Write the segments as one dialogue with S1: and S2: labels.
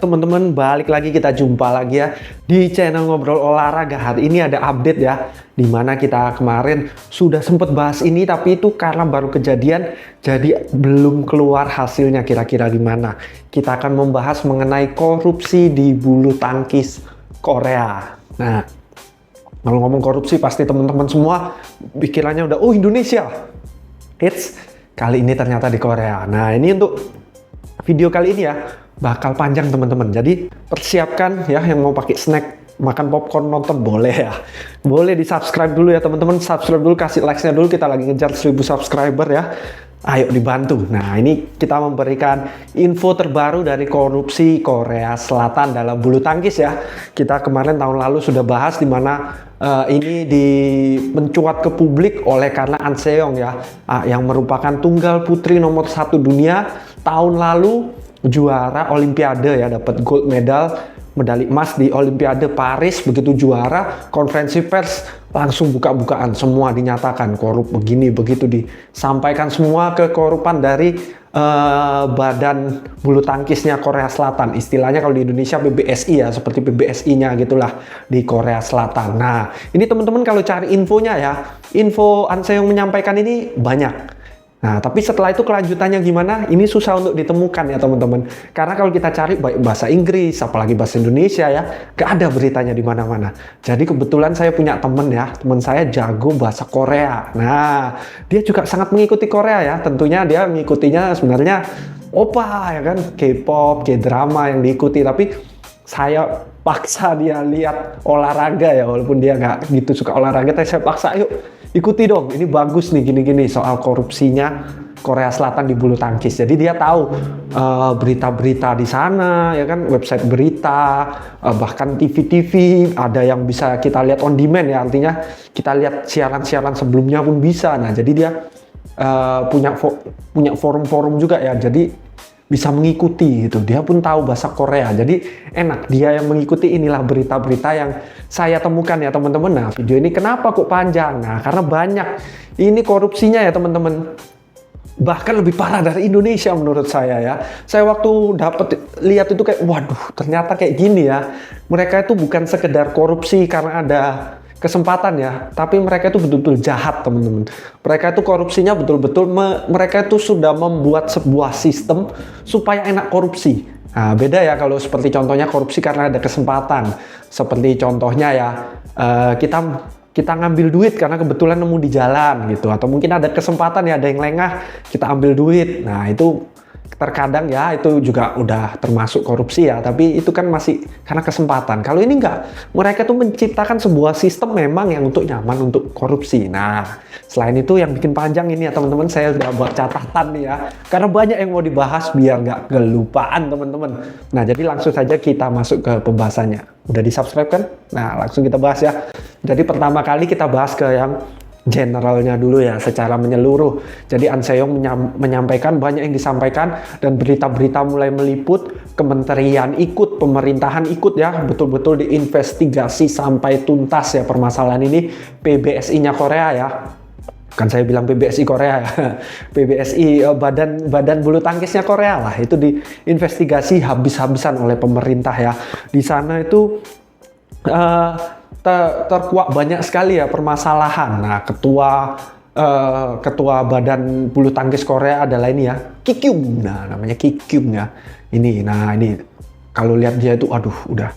S1: teman-teman, balik lagi, kita jumpa lagi ya di channel Ngobrol Olahraga. Hari ini ada update ya, dimana kita kemarin sudah sempat bahas ini, tapi itu karena baru kejadian, jadi belum keluar hasilnya kira-kira gimana. Kita akan membahas mengenai korupsi di bulu tangkis Korea. Nah, kalau ngomong korupsi pasti teman-teman semua pikirannya udah, oh Indonesia. Hits, kali ini ternyata di Korea. Nah, ini untuk video kali ini ya, bakal panjang teman-teman. Jadi persiapkan ya, yang mau pakai snack, makan popcorn, nonton boleh ya. Boleh di subscribe dulu ya teman-teman. Subscribe dulu, kasih like-nya dulu. Kita lagi ngejar 1000 subscriber ya. Ayo dibantu. Nah, ini kita memberikan info terbaru dari korupsi Korea Selatan dalam bulu tangkis ya. Kita kemarin tahun lalu sudah bahas di mana ini mencuat ke publik oleh karena An Seong ya, yang merupakan tunggal putri nomor 1 dunia tahun lalu, juara Olimpiade ya, dapat gold medali emas di Olimpiade Paris. Begitu juara, konferensi pers langsung buka-bukaan, semua dinyatakan korup begini begitu, disampaikan semua kekorupan dari badan bulu tangkisnya Korea Selatan. Istilahnya kalau di Indonesia PBSI ya, seperti PBSI-nya gitulah di Korea Selatan. Nah, ini teman-teman kalau cari infonya ya, info An Seong menyampaikan ini banyak. Nah, tapi setelah itu kelanjutannya gimana? Ini susah untuk ditemukan ya teman-teman. Karena kalau kita cari baik bahasa Inggris, apalagi bahasa Indonesia ya, gak ada beritanya di mana-mana. Jadi kebetulan saya punya teman ya, teman saya jago bahasa Korea. Nah, dia juga sangat mengikuti Korea ya. Tentunya dia mengikutinya sebenarnya Oppa ya kan, K-pop, K-drama yang diikuti. Tapi saya paksa dia lihat olahraga ya, walaupun dia nggak gitu suka olahraga, tapi saya paksa, yuk ikuti dong, ini bagus nih gini-gini soal korupsinya Korea Selatan di bulu tangkis. Jadi dia tahu berita-berita di sana ya kan, website berita, bahkan TV-TV ada yang bisa kita lihat on demand ya, artinya kita lihat siaran-siaran sebelumnya pun bisa. Nah, jadi dia punya forum-forum juga ya, jadi bisa mengikuti gitu. Dia pun tahu bahasa Korea, jadi enak. Dia yang mengikuti, inilah berita-berita yang saya temukan ya teman-teman. Nah, video ini kenapa kok panjang? Nah, karena banyak ini korupsinya ya teman-teman. Bahkan lebih parah dari Indonesia menurut saya ya. Saya waktu lihat itu kayak, waduh ternyata kayak gini ya. Mereka itu bukan sekedar korupsi karena ada kesempatan ya, tapi mereka itu betul-betul jahat teman-teman. Mereka itu korupsinya betul-betul, mereka itu sudah membuat sebuah sistem supaya enak korupsi. Nah, beda ya kalau seperti contohnya korupsi karena ada kesempatan. Seperti contohnya ya, kita ngambil duit karena kebetulan nemu di jalan gitu, atau mungkin ada kesempatan ya, ada yang lengah, kita ambil duit. Nah, itu terkadang ya itu juga udah termasuk korupsi ya, tapi itu kan masih karena kesempatan. Kalau ini enggak, mereka tuh menciptakan sebuah sistem memang yang untuk nyaman untuk korupsi. Nah, selain itu yang bikin panjang ini ya teman-teman, saya udah buat catatan nih ya, karena banyak yang mau dibahas biar nggak kelupaan teman-teman. Nah, jadi langsung saja kita masuk ke pembahasannya. Udah di subscribe kan? Nah, langsung kita bahas ya. Jadi pertama kali kita bahas ke yang generalnya dulu ya, secara menyeluruh. Jadi An Seong menyampaikan, banyak yang disampaikan dan berita-berita mulai meliput, kementerian ikut, pemerintahan ikut ya, betul-betul diinvestigasi sampai tuntas ya permasalahan ini. PBSI-nya Korea ya, kan saya bilang PBSI Korea ya, PBSI badan bulu tangkisnya Korea lah, itu diinvestigasi habis-habisan oleh pemerintah ya. Di sana itu terkuak banyak sekali ya permasalahan. Nah, ketua badan bulu tangkis Korea adalah ini ya, Kikyung. Nah, namanya Kikyung ya. Ini kalau lihat dia itu, aduh, udah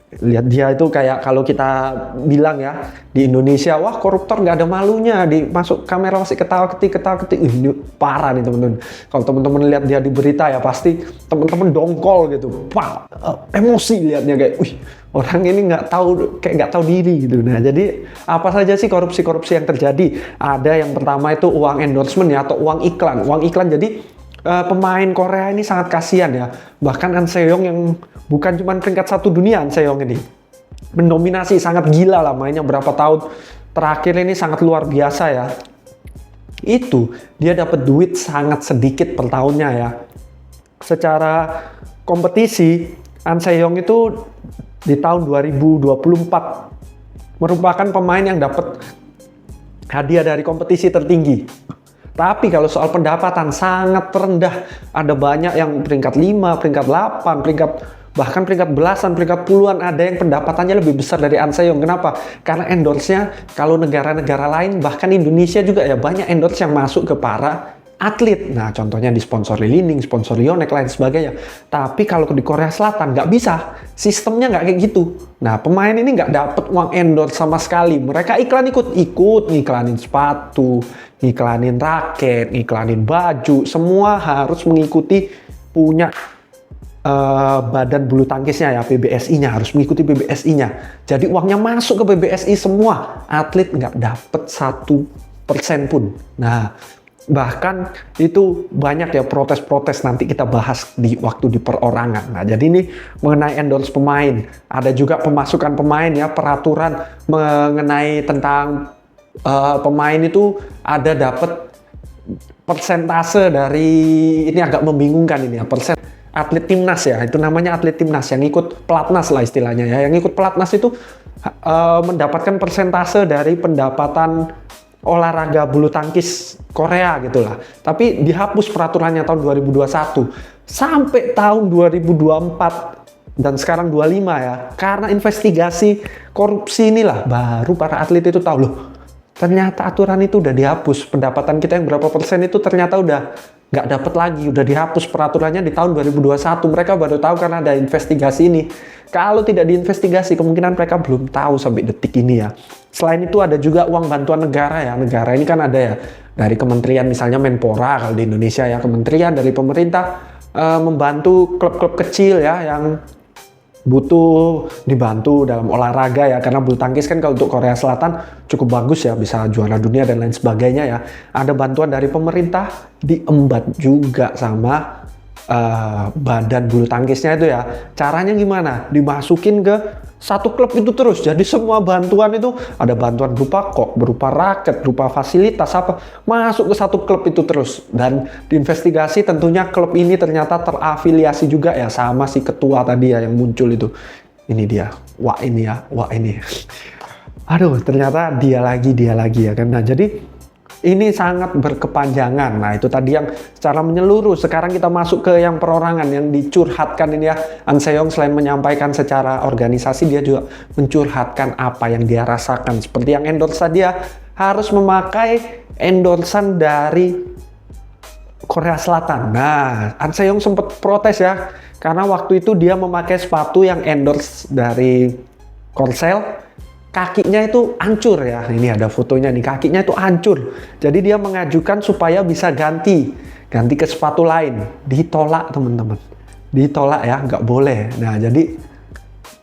S1: lihat dia itu kayak kalau kita bilang ya di Indonesia, wah koruptor nggak ada malunya, masuk kamera masih ketawa-ketik. Ini parah nih teman-teman. Kalau teman-teman lihat dia di berita ya, pasti teman-teman dongkol gitu, wah, emosi lihatnya kayak, wih, orang ini nggak tahu diri gitu. Nah, jadi apa saja sih korupsi-korupsi yang terjadi? Ada yang pertama itu uang endorsement ya, atau uang iklan. Jadi pemain Korea ini sangat kasihan ya. Bahkan An Seong yang bukan cuma peringkat 1 dunia, An Seong ini mendominasi, sangat gila lah mainnya, berapa tahun terakhir ini sangat luar biasa ya. Itu dia dapat duit sangat sedikit per tahunnya ya. Secara kompetisi, An Seong itu di tahun 2024 merupakan pemain yang dapat hadiah dari kompetisi tertinggi. Tapi kalau soal pendapatan sangat rendah. Ada banyak yang peringkat 5, peringkat 8, peringkat bahkan peringkat belasan, peringkat puluhan, ada yang pendapatannya lebih besar dari An Se-young. Kenapa? Karena endorse-nya kalau negara-negara lain, bahkan Indonesia juga ya, banyak endorse yang masuk ke para atlet. Nah, contohnya disponsori Li-Ning, sponsori Yonex, lain sebagainya. Tapi kalau di Korea Selatan nggak bisa, sistemnya nggak kayak gitu. Nah, pemain ini nggak dapet uang endorse sama sekali. Mereka ikut-ikut, ngiklanin sepatu, ngiklanin raket, ngiklanin baju, semua harus mengikuti punya badan bulu tangkisnya ya, PBSI-nya, harus mengikuti PBSI-nya. Jadi uangnya masuk ke PBSI semua, atlet nggak dapet 1% pun. Nah, bahkan itu banyak ya protes-protes, nanti kita bahas di waktu di perorangan. Nah, jadi ini mengenai endorse pemain, ada juga pemasukan pemain ya, peraturan mengenai tentang pemain itu ada dapat persentase dari, ini agak membingungkan ini ya, persen atlet timnas ya, itu namanya atlet timnas yang ikut pelatnas lah istilahnya ya, yang ikut pelatnas itu mendapatkan persentase dari pendapatan olahraga bulu tangkis Korea gitulah. Tapi dihapus peraturannya tahun 2021 sampai tahun 2024 dan sekarang 25 ya. Karena investigasi korupsi inilah baru para atlet itu tahu, loh ternyata aturan itu udah dihapus. Pendapatan kita yang berapa persen itu ternyata udah nggak dapat lagi, udah dihapus peraturannya di tahun 2021. Mereka baru tahu karena ada investigasi ini. Kalau tidak diinvestigasi, kemungkinan mereka belum tahu sampai detik ini ya. Selain itu ada juga uang bantuan negara ya. Negara ini kan ada ya, dari kementerian misalnya Menpora kalau di Indonesia ya, kementerian dari pemerintah membantu klub-klub kecil ya yang butuh dibantu dalam olahraga ya, karena bulu tangkis kan kalau untuk Korea Selatan cukup bagus ya, bisa juara dunia dan lain sebagainya ya. Ada bantuan dari pemerintah, diembat juga sama badan bulu tangkisnya itu ya. Caranya gimana? Dimasukin ke satu klub itu terus. Jadi semua bantuan itu, ada bantuan berupa kok, berupa raket, berupa fasilitas apa, masuk ke satu klub itu terus. Dan diinvestigasi tentunya klub ini ternyata terafiliasi juga ya sama si ketua tadi ya yang muncul itu. Ini dia, wah ini ya, wah ini. Aduh, ternyata dia lagi ya kan. Nah, jadi ini sangat berkepanjangan. Nah, itu tadi yang secara menyeluruh. Sekarang kita masuk ke yang perorangan, yang dicurhatkan ini ya. An Se-young selain menyampaikan secara organisasi, dia juga mencurhatkan apa yang dia rasakan. Seperti yang endorse dia harus memakai endorsan dari Korea Selatan. Nah, An Se-young sempat protes ya, karena waktu itu dia memakai sepatu yang endorse dari Korsel. Kakinya itu hancur ya, ini ada fotonya nih, kakinya itu hancur. Jadi dia mengajukan supaya bisa ganti ke sepatu lain. Ditolak teman-teman, ditolak ya, nggak boleh. Nah, jadi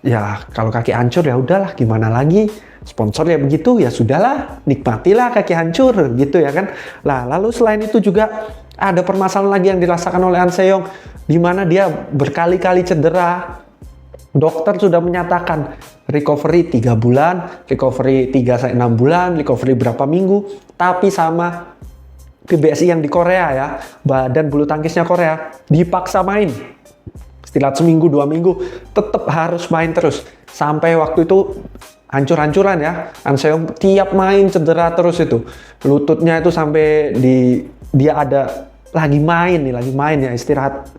S1: ya kalau kaki hancur ya udahlah, gimana lagi, sponsor ya begitu, ya sudahlah, nikmatilah kaki hancur gitu ya kan. Nah, lalu selain itu juga ada permasalahan lagi yang dirasakan oleh An Se-young, di mana dia berkali-kali cedera. Dokter sudah menyatakan recovery 3 bulan, recovery 3-6 bulan, recovery berapa minggu. Tapi sama PBSI yang di Korea ya, badan bulu tangkisnya Korea, dipaksa main. Istirahat seminggu, 2 minggu, tetap harus main terus. Sampai waktu itu hancur-hancuran ya, An Se-young tiap main cedera terus itu. Lututnya itu sampai dia ada lagi main ya, istirahat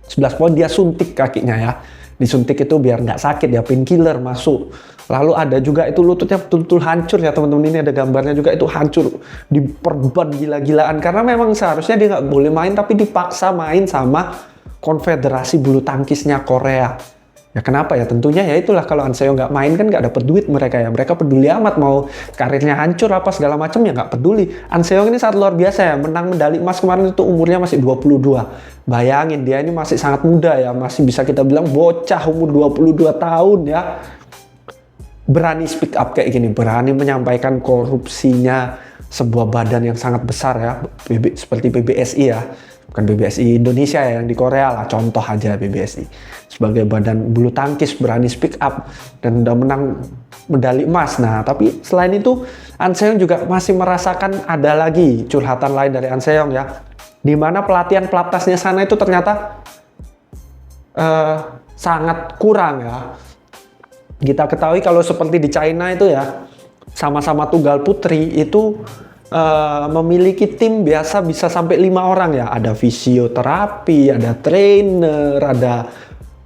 S1: 11 poin, dia suntik kakinya ya. Disuntik itu biar nggak sakit ya, painkiller masuk. Lalu ada juga itu lututnya betul-betul hancur ya teman-teman, ini ada gambarnya juga, itu hancur, diperban gila-gilaan karena memang seharusnya dia nggak boleh main tapi dipaksa main sama konfederasi bulu tangkisnya Korea. Ya kenapa ya? Tentunya ya itulah, kalau An Se-young nggak main kan nggak dapet duit mereka ya. Mereka peduli amat mau karirnya hancur apa segala macam ya, nggak peduli. An Se-young ini sangat luar biasa ya, menang medali emas kemarin itu umurnya masih 22. Bayangin, dia ini masih sangat muda ya, masih bisa kita bilang bocah umur 22 tahun ya. Berani speak up kayak gini, berani menyampaikan korupsinya sebuah badan yang sangat besar ya, seperti PBSI ya. Bukan PBSI Indonesia ya, yang di Korea lah, contoh aja PBSI. Sebagai badan bulu tangkis berani speak up dan udah menang medali emas. Nah, tapi selain itu An Se-young juga masih merasakan ada lagi curhatan lain dari An Se-young ya, di mana pelatihan pelatnasnya sana itu ternyata sangat kurang ya. Kita ketahui kalau seperti di China itu ya, sama-sama tunggal putri itu memiliki tim biasa bisa sampai 5 orang ya. Ada fisioterapi, ada trainer, ada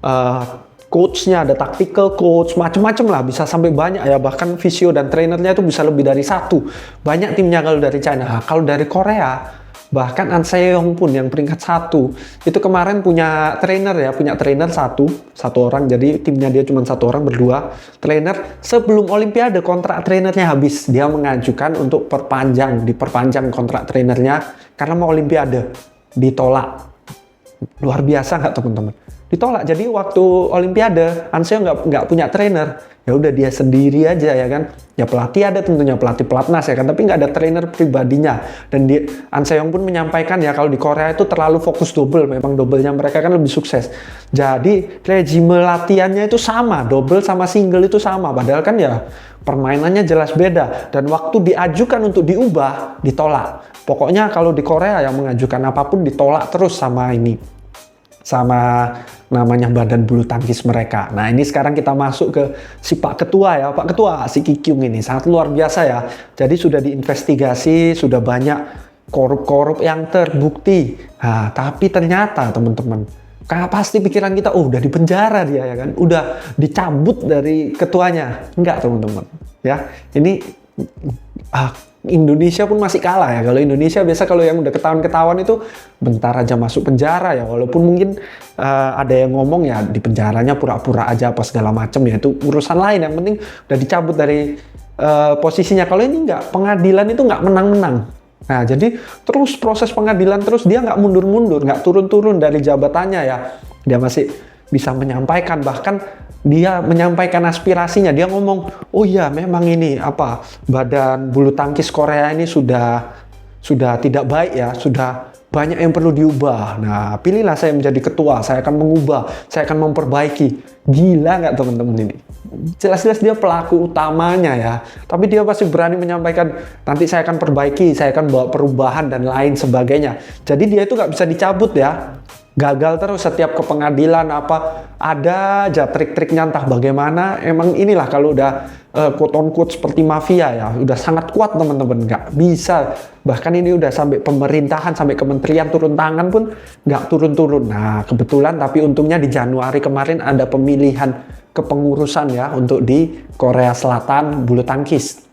S1: eh, coachnya, ada tactical coach, macem-macem lah, bisa sampai banyak ya, bahkan visio dan trainernya itu bisa lebih dari satu. Banyak timnya kalau dari China. Nah, kalau dari Korea, bahkan An Se-young pun yang peringkat 1 itu kemarin punya trainer ya, punya trainer satu orang, jadi timnya dia cuma 1 orang berdua trainer. Sebelum Olimpiade kontrak trainernya habis, dia mengajukan untuk diperpanjang kontrak trainernya karena mau Olimpiade, ditolak. Luar biasa nggak teman-teman? Ditolak. Jadi waktu Olimpiade An Se-young nggak punya trainer, ya udah dia sendiri aja ya kan. Ya pelatih ada tentunya, pelatih pelatnas ya kan, tapi nggak ada trainer pribadinya. Dan An Se-young pun menyampaikan ya kalau di Korea itu terlalu fokus double, memang double-nya mereka kan lebih sukses. Jadi regime latihannya itu sama, double sama single itu sama, padahal kan ya permainannya jelas beda. Dan waktu diajukan untuk diubah, ditolak. Pokoknya kalau di Korea yang mengajukan apapun ditolak terus sama namanya badan bulu tangkis mereka. Nah ini sekarang kita masuk ke si Pak Ketua ya, Pak Ketua si Ki Kyung ini sangat luar biasa ya. Jadi sudah diinvestigasi, sudah banyak korup-korup yang terbukti. Nah tapi ternyata teman-teman, pasti pikiran kita, oh udah di penjara dia ya kan, udah dicabut dari ketuanya. Enggak teman-teman ya, ini Indonesia pun masih kalah ya. Kalau Indonesia biasa kalau yang udah ketahuan itu bentar aja masuk penjara ya. Walaupun mungkin ada yang ngomong ya di penjaranya pura-pura aja apa segala macam ya, itu urusan lain. Yang penting udah dicabut dari posisinya. Kalau ini nggak, pengadilan itu nggak menang-menang. Nah jadi terus proses pengadilan terus, dia nggak mundur-mundur, nggak turun-turun dari jabatannya ya. Dia masih bisa menyampaikan, bahkan dia menyampaikan aspirasinya. Dia ngomong, oh iya memang ini badan bulu tangkis Korea ini sudah tidak baik ya, sudah banyak yang perlu diubah. Nah pilihlah saya menjadi ketua, saya akan mengubah, saya akan memperbaiki. Gila nggak teman-teman ini? Jelas-jelas dia pelaku utamanya ya, tapi dia pasti berani menyampaikan nanti saya akan perbaiki, saya akan bawa perubahan dan lain sebagainya. Jadi dia itu nggak bisa dicabut ya. Gagal terus setiap ke pengadilan ada aja trik-triknya entah bagaimana. Emang inilah kalau udah quote on quote seperti mafia ya, udah sangat kuat teman-teman, nggak bisa. Bahkan ini udah sampai pemerintahan, sampai kementerian turun tangan pun nggak turun-turun. Nah kebetulan tapi untungnya di Januari kemarin ada pemilihan kepengurusan ya untuk di Korea Selatan bulu tangkis.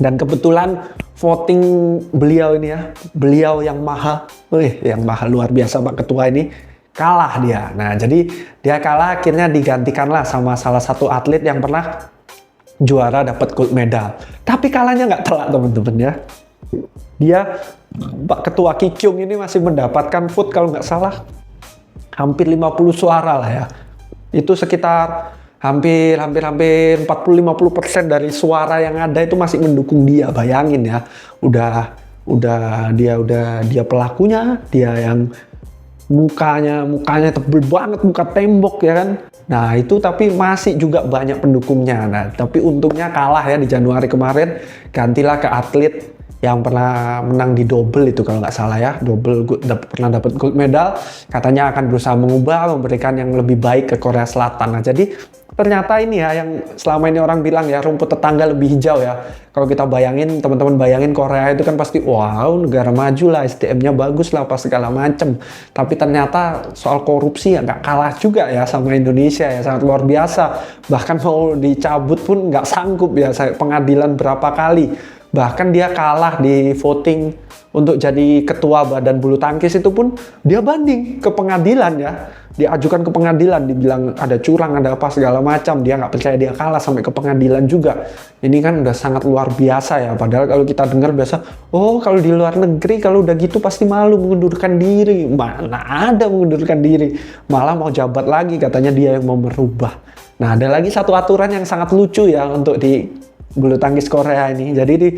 S1: Dan kebetulan voting beliau ini ya, beliau yang maha luar biasa Pak Ketua ini, kalah dia. Nah jadi dia kalah, akhirnya digantikanlah sama salah satu atlet yang pernah juara dapat gold medal. Tapi kalahnya nggak telak teman-teman ya. Dia Pak Ketua Ki Kyung ini masih mendapatkan vote kalau nggak salah hampir 50 suara lah ya. Itu sekitar hampir 40-50% dari suara yang ada itu masih mendukung dia. Bayangin ya, udah dia pelakunya, dia yang mukanya tebel banget, muka tembok ya kan. Nah itu tapi masih juga banyak pendukungnya. Nah tapi untungnya kalah ya di Januari kemarin, gantilah ke atlet yang pernah menang di double itu kalau nggak salah ya, pernah dapat gold medal, katanya akan berusaha memberikan yang lebih baik ke Korea Selatan. Nah jadi ternyata ini ya yang selama ini orang bilang ya rumput tetangga lebih hijau ya. Kalau kita bayangin, teman-teman bayangin Korea itu kan pasti wow negara maju lah, SDM-nya bagus lah, apa segala macem. Tapi ternyata soal korupsi ya nggak kalah juga ya sama Indonesia ya, sangat luar biasa. Bahkan mau dicabut pun nggak sanggup ya, pengadilan berapa kali. Bahkan dia kalah di voting untuk jadi ketua badan bulu tangkis itu pun dia banding ke pengadilan ya. Diajukan ke pengadilan, dibilang ada curang, ada apa segala macam. Dia nggak percaya, dia kalah sampai ke pengadilan juga. Ini kan udah sangat luar biasa ya. Padahal kalau kita dengar biasa, oh kalau di luar negeri kalau udah gitu pasti malu mengundurkan diri. Mana ada mengundurkan diri. Malah mau jabat lagi, katanya dia yang mau merubah. Nah ada lagi satu aturan yang sangat lucu ya untuk di bulu tangkis Korea ini. Jadi di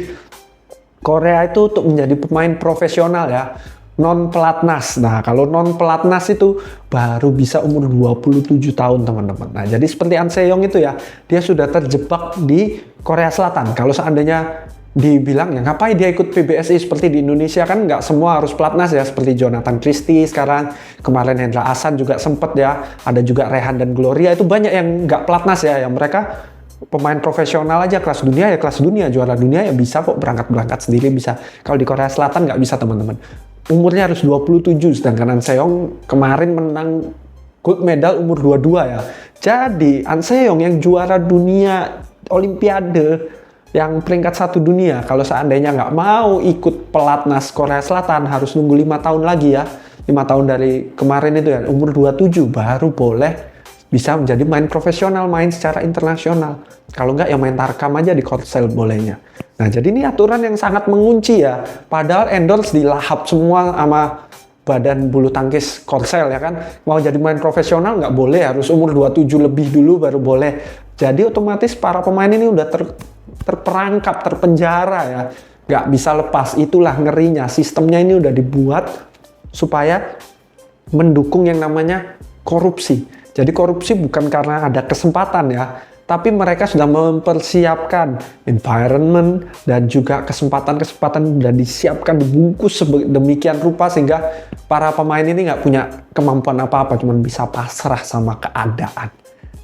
S1: Korea itu untuk menjadi pemain profesional ya, non pelatnas. Nah kalau non pelatnas itu baru bisa umur 27 tahun teman-teman. Nah jadi seperti An Se-young itu ya, dia sudah terjebak di Korea Selatan. Kalau seandainya dibilang ya ngapain dia ikut PBSI seperti di Indonesia, kan nggak semua harus pelatnas ya, seperti Jonathan Christie sekarang, kemarin Hendra Ahsan juga sempet ya, ada juga Rehan dan Gloria, itu banyak yang nggak pelatnas ya, yang mereka pemain profesional aja, kelas dunia, juara dunia ya bisa kok berangkat sendiri bisa. Kalau di Korea Selatan nggak bisa teman-teman. Umurnya harus 27, sedangkan An Se-young kemarin menang gold medal umur 22 ya. Jadi An Se-young yang juara dunia Olimpiade yang peringkat 1 dunia, kalau seandainya nggak mau ikut pelatnas Korea Selatan harus nunggu 5 tahun lagi ya. 5 tahun dari kemarin itu ya, umur 27 baru boleh bisa menjadi main profesional, main secara internasional. Kalau nggak ya main tarkam aja di Korsel bolehnya. Nah jadi ini aturan yang sangat mengunci ya. Padahal endorse dilahap semua sama badan bulu tangkis Korsel ya kan. Mau jadi main profesional nggak boleh, harus umur 27 lebih dulu baru boleh. Jadi otomatis para pemain ini udah terperangkap, terpenjara ya. Nggak bisa lepas, itulah ngerinya. Sistemnya ini udah dibuat supaya mendukung yang namanya korupsi. Jadi korupsi bukan karena ada kesempatan ya, tapi mereka sudah mempersiapkan environment dan juga kesempatan-kesempatan sudah disiapkan, dibungkus demikian rupa sehingga para pemain ini nggak punya kemampuan apa-apa, cuma bisa pasrah sama keadaan.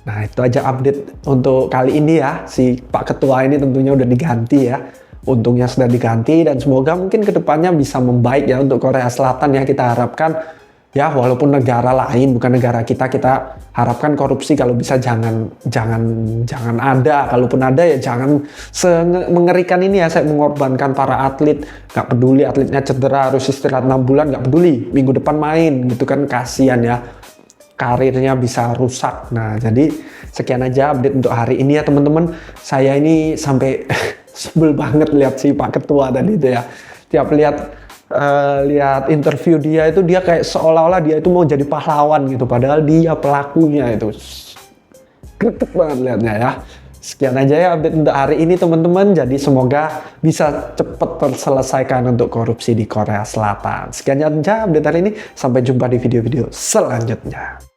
S1: Nah itu aja update untuk kali ini ya. Si Pak Ketua ini tentunya udah diganti ya. Untungnya sudah diganti dan semoga mungkin kedepannya bisa membaik ya untuk Korea Selatan ya. Kita harapkan ya walaupun negara lain bukan negara kita harapkan korupsi kalau bisa jangan ada. Kalaupun ada ya jangan mengerikan ini ya. Saya mengorbankan para atlet, nggak peduli atletnya cedera harus istirahat 6 bulan, nggak peduli minggu depan main gitu kan, kasihan ya, karirnya bisa rusak. Nah jadi sekian aja update untuk hari ini ya teman-teman. Saya ini sampai sebel banget lihat si Pak Ketua tadi itu ya. Tiap lihat interview dia itu dia kayak seolah-olah dia itu mau jadi pahlawan gitu, padahal dia pelakunya itu. Greget banget lihatnya ya. Sekian aja ya update untuk hari ini teman-teman. Jadi semoga bisa cepat terselesaikan untuk korupsi di Korea Selatan. Sekian aja update hari ini. Sampai jumpa di video-video selanjutnya.